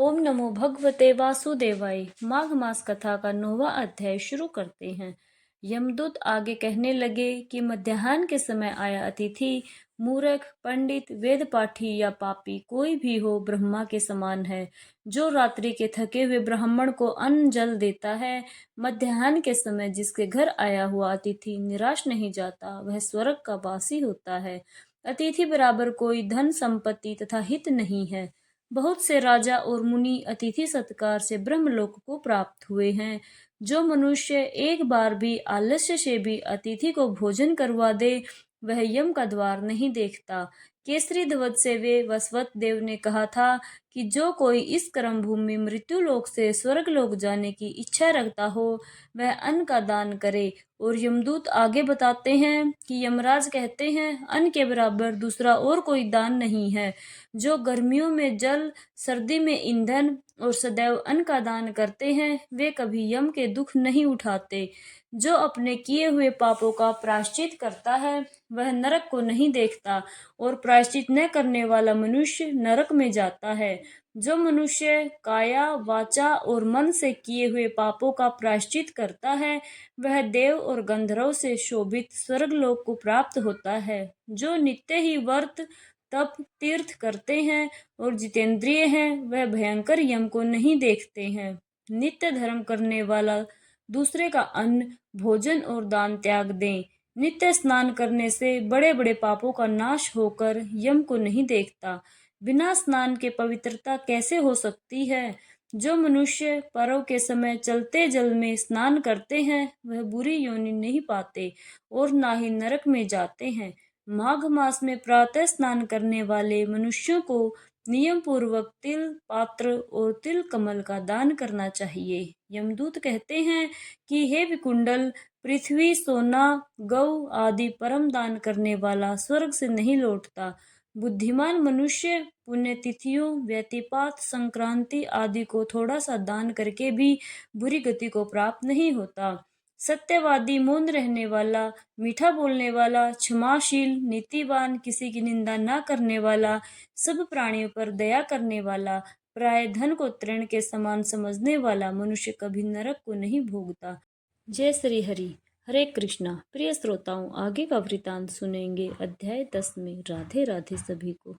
ओम नमो भगवते वासुदेवाय। माघ मास कथा का 9वां अध्याय शुरू करते हैं। यमदूत आगे कहने लगे कि मध्याह्न के समय आया अतिथि मूर्ख, पंडित, वेद पाठी या पापी कोई भी हो ब्रह्मा के समान है। जो रात्रि के थके हुए ब्राह्मण को अन्न जल देता है, मध्याह्न के समय जिसके घर आया हुआ अतिथि निराश नहीं जाता, वह स्वर्ग का वासी होता है। अतिथि बराबर कोई धन संपत्ति तथा हित नहीं है। बहुत से राजा और मुनि अतिथि सत्कार से ब्रह्मलोक को प्राप्त हुए हैं। जो मनुष्य एक बार भी आलस्य से भी अतिथि को भोजन करवा दे, वह यम का द्वार नहीं देखता। केसरी ध्वज से वे वसवत देव ने कहा था कि जो कोई इस कर्म भूमि मृत्यु लोक से स्वर्ग लोक जाने की इच्छा रखता हो, वह अन्न का दान करे। और यमदूत आगे बताते हैं कि यमराज कहते हैं, अन्न के बराबर दूसरा और कोई दान नहीं है। जो गर्मियों में जल, सर्दी में ईंधन और सदैव अन्न का दान करते हैं, वे कभी यम के दुख नहीं उठाते। जो अपने किए हुए पापों का प्रायश्चित करता है, वह नरक को नहीं देखता, और प्रायश्चित न करने वाला मनुष्य नरक में जाता है। जो मनुष्य काया, वाचा और मन से किए हुए पापों का प्रायश्चित करता है, वह देव और गंधर्व से शोभित स्वर्गलोक को प्राप्त होता है। जो नित्य ही व्रत, तप, तीर्थ करते हैं और जितेंद्रिय हैं, वह भयंकर यम को नहीं देखते हैं। नित्य धर्म करने वाला दूसरे का अन्न, भोजन और दान त्याग दें। नित्य स्नान करने से बड़े बड़े पापों का नाश होकर यम को नहीं देखता। बिना स्नान के पवित्रता कैसे हो सकती है? जो मनुष्य पर्व के समय चलते जल में स्नान करते हैं, वह बुरी योनि नहीं पाते और ना ही नरक में जाते हैं। माघ मास में प्रातः स्नान करने वाले मनुष्यों को नियम पूर्वक तिल, पात्र और तिल कमल का दान करना चाहिए। यमदूत कहते हैं कि हे विकुंडल, पृथ्वी, सोना, गौ आदि परम दान करने वाला स्वर्ग से नहीं लौटता। बुद्धिमान मनुष्य पुण्यतिथियों, व्यतिपात, संक्रांति आदि को थोड़ा सा दान करके भी बुरी गति को प्राप्त नहीं होता। सत्यवादी, मौन रहने वाला, मीठा बोलने वाला, क्षमाशील, नीतिवान, किसी की निंदा न करने वाला, सब प्राणियों पर दया करने वाला, प्राय धन को तृण के समान समझने वाला मनुष्य कभी नरक को नहीं भोगता। जय श्री हरि। हरे कृष्णा। प्रिय श्रोताओं, आगे का वृतांत सुनेंगे अध्याय 10 में। राधे राधे सभी को।